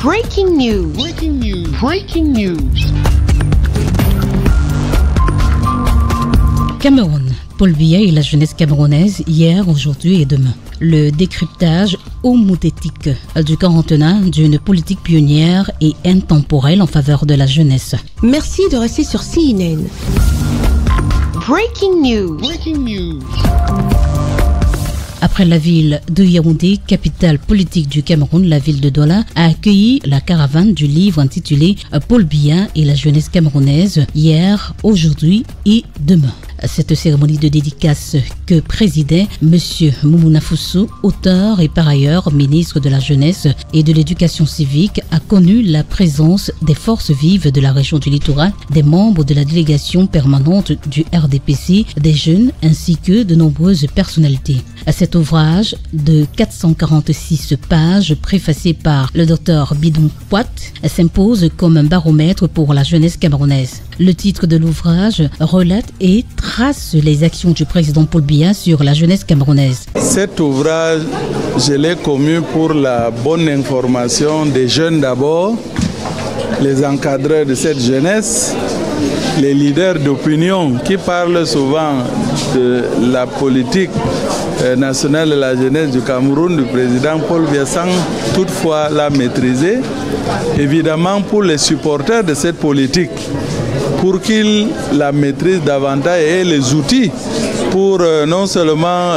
Breaking news. Breaking news. Breaking news. Cameroun. Paul Biya et la jeunesse camerounaise hier, aujourd'hui et demain. Le décryptage homothétique du quinquennat d'une politique pionnière et intemporelle en faveur de la jeunesse. Merci de rester sur CNN. Breaking news. Breaking news. Après la ville de Yaoundé, capitale politique du Cameroun, la ville de Douala a accueilli la caravane du livre intitulé Paul Biya et la jeunesse camerounaise hier, aujourd'hui et demain. Cette cérémonie de dédicace que présidait M. Moumouna Foussou, auteur et par ailleurs ministre de la Jeunesse et de l'Éducation civique, a connu la présence des forces vives de la région du littoral, des membres de la délégation permanente du RDPC, des jeunes ainsi que de nombreuses personnalités. Cet ouvrage de 446 pages, préfacé par le docteur Bidon Poit, s'impose comme un baromètre pour la jeunesse camerounaise. Le titre de l'ouvrage relate et trace les actions du président Paul Biya sur la jeunesse camerounaise. Cet ouvrage, je l'ai commis pour la bonne information des jeunes d'abord, les encadreurs de cette jeunesse, les leaders d'opinion qui parlent souvent de la politique nationale de la jeunesse du Cameroun, du président Paul Biya, sans toutefois la maîtriser. Évidemment pour les supporters de cette politique, pour qu'ils la maîtrisent davantage et aient les outils pour non seulement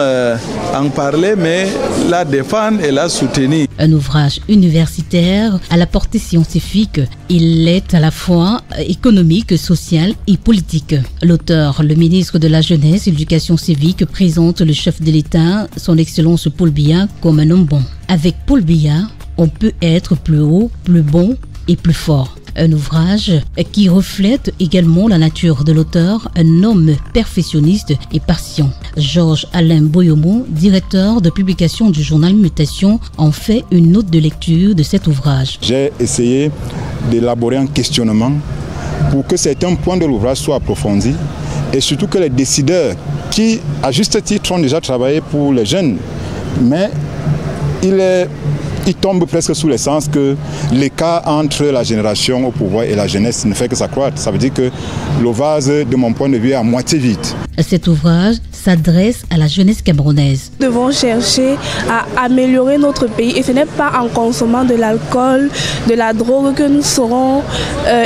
en parler, mais la défendre et la soutenir. Un ouvrage universitaire à la portée scientifique. Il est à la fois économique, social et politique. L'auteur, le ministre de la Jeunesse et de l'Éducation civique, présente le chef de l'État, son Excellence Paul Biya, comme un homme bon. Avec Paul Biya, on peut être plus haut, plus bon et plus fort. Un ouvrage qui reflète également la nature de l'auteur, un homme perfectionniste et patient. Georges Alain Boyomo, directeur de publication du journal Mutation, en fait une note de lecture de cet ouvrage. J'ai essayé d'élaborer un questionnement pour que certains points de l'ouvrage soient approfondis et surtout que les décideurs qui, à juste titre, ont déjà travaillé pour les jeunes, mais il tombe presque sous le sens que l'écart entre la génération au pouvoir et la jeunesse ne fait que s'accroître. Ça veut dire que le vase, de mon point de vue, est à moitié vide. Cet ouvrage s'adresse à la jeunesse camerounaise. Nous devons chercher à améliorer notre pays et ce n'est pas en consommant de l'alcool, de la drogue que nous saurons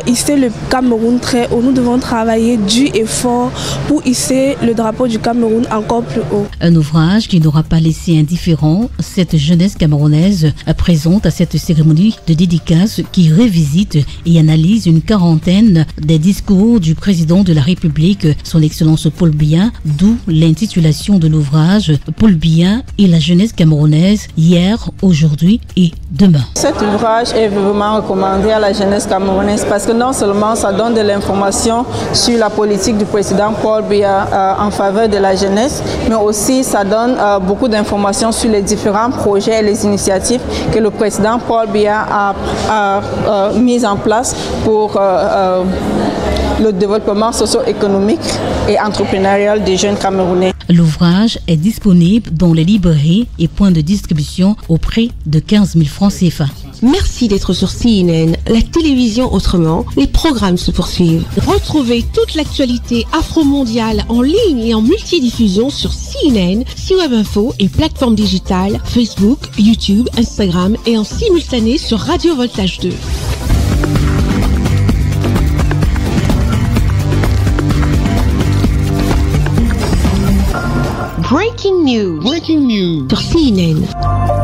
hisser le Cameroun très haut. Nous devons travailler dur et fort pour hisser le drapeau du Cameroun encore plus haut. Un ouvrage qui n'aura pas laissé indifférent cette jeunesse camerounaise présente à cette cérémonie de dédicace qui revisite et analyse une quarantaine des discours du président de la République, son Excellence Paul Biya, d'où l'intitulation de l'ouvrage Paul Biya et la jeunesse camerounaise hier, aujourd'hui et demain. Cet ouvrage est vraiment recommandé à la jeunesse camerounaise parce que non seulement ça donne de l'information sur la politique du président Paul Biya en faveur de la jeunesse, mais aussi ça donne beaucoup d'informations sur les différents projets et les initiatives que le président Paul Biya a mis en place pour le développement socio-économique et entrepreneurial des jeunes Camerounais. L'ouvrage est disponible dans les librairies et points de distribution au prix de 15 000 francs CFA. Merci d'être sur CNN, la télévision autrement. Les programmes se poursuivent. Retrouvez toute l'actualité afro-mondiale en ligne et en multidiffusion sur CNN, C-Web Info et plateformes digitales, Facebook, YouTube, Instagram et en simultané sur Radio Voltage 2. Breaking news. Breaking news. Sur CNN.